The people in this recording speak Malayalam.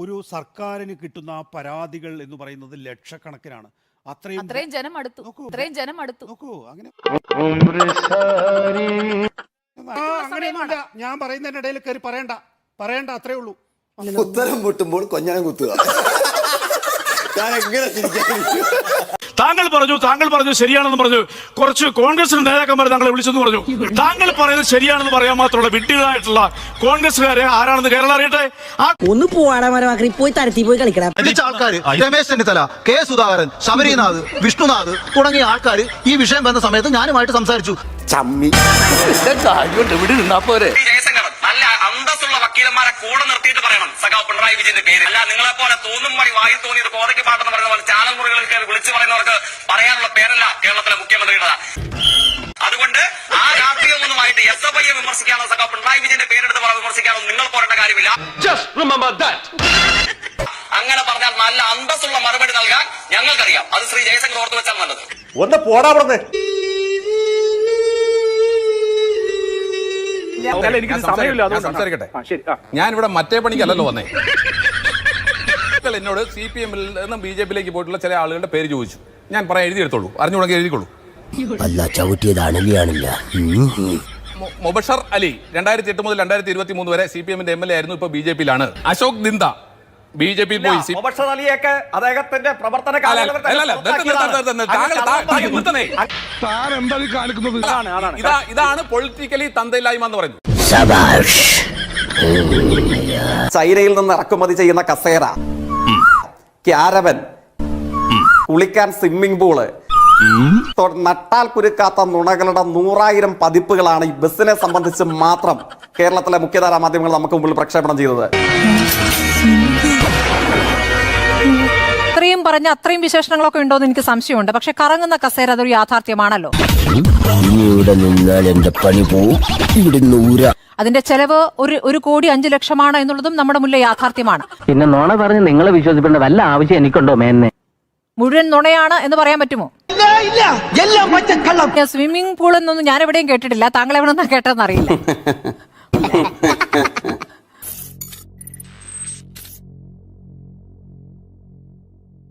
ഒരു സർക്കാരിന് കിട്ടുന്ന പരാതികൾ എന്ന് പറയുന്നത് ലക്ഷക്കണക്കിനാണ്. അത്രയും ജനം അടുത്തു നോക്കൂ. അങ്ങനെയൊന്നുമില്ല. ഞാൻ പറയുന്നതിന്റെ ഇടയിൽ കയറി പറയണ്ട അത്രേ ഉള്ളൂ. ഉത്തരം മുട്ടുമ്പോൾ കൊഞ്ഞാൻ കുത്തുക. താങ്കൾ പറഞ്ഞു ശരിയാണെന്ന് പറഞ്ഞു. കുറച്ച് കോൺഗ്രസ് നേതാക്കന്മാർ താങ്കളെ വിളിച്ചെന്ന് പറഞ്ഞു. താങ്കൾ പറയുന്നത് ശരിയാണെന്ന് പറയാൻ മാത്രമുള്ള വിഡ്ഢികളായിട്ടുള്ള കോൺഗ്രസ്സുകാരെ ആരാണെന്ന് കേരളം അറിയട്ടെ. ഒന്ന് പോവാടാ പോയി തരത്തി പോയി കളിക്കണം. ആൾക്കാര് രമേശ് ചെന്നിത്തല, കെ സുധാകരൻ, ശബരിനാഥ്, വിഷ്ണുനാഥ് തുടങ്ങിയ ആൾക്കാർ ഈ വിഷയം വന്ന സമയത്ത് ഞാനുമായിട്ട് സംസാരിച്ചു. ചമ്മി നല്ല അന്തസ്സുള്ള വക്കീലന്മാരെ കൂടെ നിർത്തിയിട്ട് പറയണം സഖാവ് പിണറായി വിജയന്റെ പേര്. അല്ല നിങ്ങളെ പോലെ തോന്നും വഴി വായിൽ തോന്നിയത് കോതയ്ക്ക് പാട്ടെന്ന് പറയുന്ന പോലെ ചാനൽ മുറികളിൽ കയറി വിളിച്ചു പറയുന്നവർക്ക് പറയാനുള്ള പേരല്ല കേരളത്തിലെ മുഖ്യമന്ത്രിയുടെ. അതുകൊണ്ട് ആ രാഷ്ട്രീയമൊന്നുമായിട്ട് SFI വിമർശിക്കാനോ സഖാവ് പിണറായി വിജയന്റെ പേരെടുത്ത് വിമർശിക്കാനോ നിങ്ങൾ പോരേണ്ട കാര്യമില്ല. അങ്ങനെ പറഞ്ഞാൽ നല്ല അന്തസ്സുള്ള മറുപടി നൽകാൻ ഞങ്ങൾക്കറിയാം. അത് ശ്രീ ജയശങ്കർ ഓർത്തു വെച്ചാൽ നല്ലത്. ഒന്ന് പോടാ പറഞ്ഞേ. ഞാനിവിടെ മറ്റേ പണിക്കല്ലല്ലോ വന്നേ. എന്നോട് CPM-ൽ നിന്നും BJP-ലേക്ക് പോയിട്ടുള്ള ചില ആളുകളുടെ പേര് ചോദിച്ചു. ഞാൻ പറയാൻ എഴുതിയെടുത്തോളൂ, അറിഞ്ഞുകൂടെങ്കിൽ എഴുതിക്കോളൂ. മുബഷർ അലി 2008 മുതൽ 2023 വരെ CPM-ന്റെ MLA ആയിരുന്നു. ഇപ്പൊ BJP-ലാണ്. അശോക് ദിന്ദ BJP പോയി. അദ്ദേഹത്തിന്റെ പ്രവർത്തന ഇതാണ് പൊളിറ്റിക്കലി തന്തയില്ലായ്മ എന്ന് പറയുന്നത്. ചൈനയിൽ നിന്ന് ഇറക്കുമതി ചെയ്യുന്ന കസേര, ക്യാരവൻ, കുളിക്കാൻ സ്വിമ്മിംഗ് പൂള്, നട്ടാൽ കുരുക്കാത്ത നുണകളുടെ 100,000 പതിപ്പുകളാണ് ഈ ബസ്സിനെ സംബന്ധിച്ച് മാത്രം കേരളത്തിലെ മുഖ്യധാരാ മാധ്യമങ്ങൾ നമുക്ക് മുമ്പിൽ പ്രക്ഷേപണം ചെയ്തത്. അത്രയും പറഞ്ഞ അത്രയും വിശേഷണങ്ങളൊക്കെ ഉണ്ടോ എന്ന് എനിക്ക് സംശയമുണ്ട്. പക്ഷെ കറങ്ങുന്ന കസേര അതൊരു യാഥാർത്ഥ്യമാണല്ലോ. അതിന്റെ ചെലവ് 1 കോടി 5 ലക്ഷമാണ് എന്നുള്ളതും നമ്മുടെ മുന്നിലെ യാഥാർത്ഥ്യമാണ്. പിന്നെ നുണ പറഞ്ഞ് നിങ്ങളെ വിശ്വസിക്കേണ്ട വല്ല ആവശ്യം എനിക്കുണ്ടോ മേന്നെ? മുഴുവൻ നുണയാണ് എന്ന് പറയാൻ പറ്റുമോ? സ്വിമ്മിംഗ് പൂൾ എന്നൊന്നും ഞാൻ എവിടെയും കേട്ടിട്ടില്ല. താങ്കൾ എവിടെ നിന്നാ കേട്ടതെന്ന് അറിയില്ല.